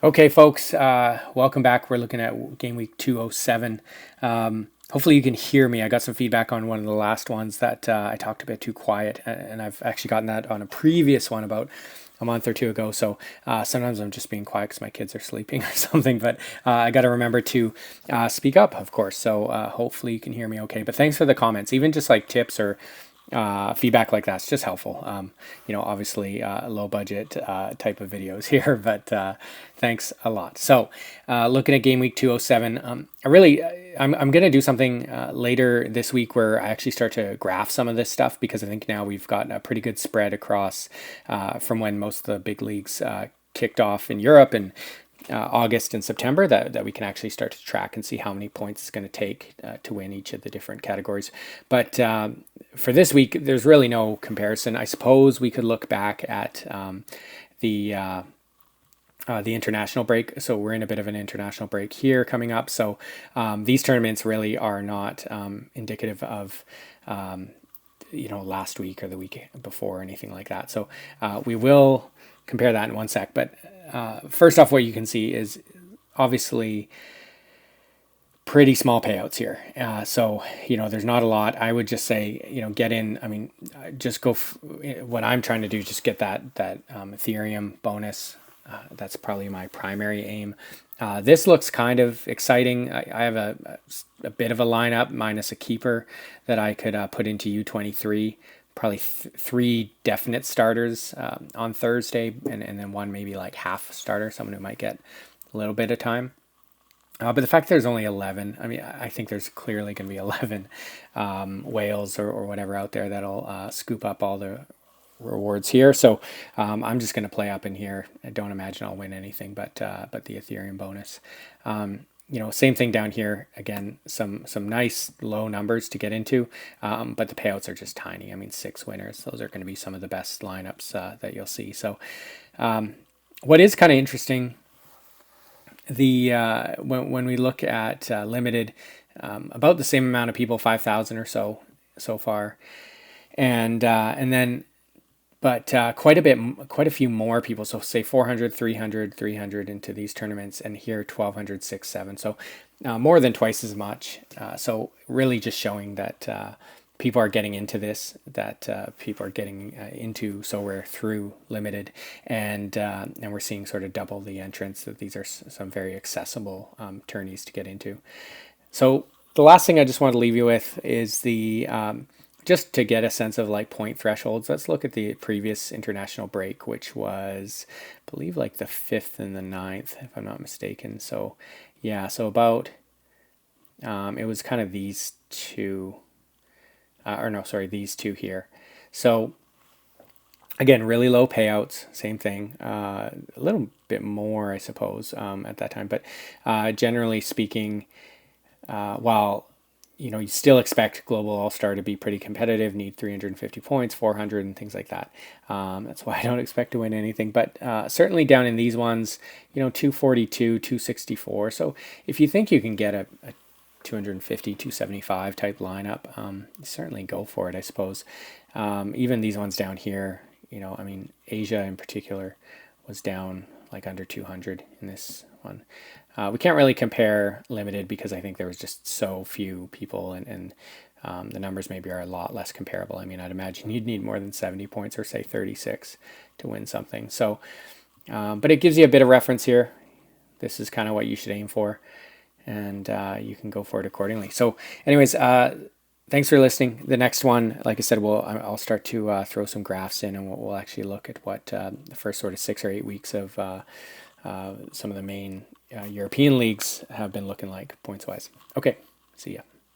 Okay, folks, welcome back. We're looking at Game Week 207. Hopefully you can hear me. I got some feedback on one of the last ones that I talked a bit too quiet, and I've actually gotten that on a previous one about a month or two ago. So sometimes I'm just being quiet because my kids are sleeping or something, but I got to remember to speak up, of course. So hopefully you can hear me okay. But thanks for the comments, even just like tips or feedback like that's just helpful. Obviously low budget type of videos here, but thanks a lot. So looking at Game Week 207, I'm going to do something later this week where I actually start to graph some of this stuff, because I think now we've got a pretty good spread across from when most of the big leagues kicked off in Europe and August and September, that we can actually start to track and see how many points it's going to take to win each of the different categories. But for this week, there's really no comparison. I suppose we could look back at the international break. So we're in a bit of an international break here coming up. So these tournaments really are not indicative of last week or the week before or anything like that. So we will compare that in one sec. But first off, what you can see is obviously pretty small payouts here. So there's not a lot. I would just say, get in. I mean, just go. What I'm trying to do, just get that Ethereum bonus. That's probably my primary aim. This looks kind of exciting. I have a bit of a lineup minus a keeper that I could put into U23. Probably three definite starters on Thursday, and then one maybe like half starter, someone who might get a little bit of time. But the fact there's only 11, I mean, I think there's clearly going to be 11 whales or whatever out there that'll scoop up all the rewards here. So I'm just going to play up in here. I don't imagine I'll win anything but the Ethereum bonus. Same thing down here. Again, some nice low numbers to get into, but the payouts are just tiny. I mean, 6 winners. Those are going to be some of the best lineups that you'll see. So what is kind of interesting, when we look at limited, about the same amount of people, 5,000 or so far, and then but quite a few more people. So say 400, 300, 300 into these tournaments, and here 1,200, 6, 7. So more than twice as much. So really just showing that people are getting into this, that people are getting into Sorare through limited, and we're seeing sort of double the entrance. That these are some very accessible tourneys to get into. So the last thing I just want to leave you with is the just to get a sense of like point thresholds. Let's look at the previous international break, which was, I believe, like the 5th and the 9th, if I'm not mistaken. So yeah, so about it was kind of these two, these two here. So again, really low payouts, same thing, a little bit more, I suppose, at that time. But generally speaking, while you still expect Global All-Star to be pretty competitive, need 350 points, 400, and things like that. That's why I don't expect to win anything. But certainly down in these ones, 242, 264. So if you think you can get a 250, 275 type lineup, certainly go for it, I suppose. Even these ones down here, I mean, Asia in particular was down like under 200 in this one. We can't really compare limited because I think there was just so few people, and the numbers maybe are a lot less comparable. I mean, I'd imagine you'd need more than 70 points or say 36 to win something. So, but it gives you a bit of reference here. This is kind of what you should aim for, and you can go for it accordingly. So anyways, thanks for listening. The next one, like I said, I'll start to throw some graphs in, and we'll actually look at what the first sort of 6 or 8 weeks of some of the main European leagues have been looking like points wise. Okay, see ya.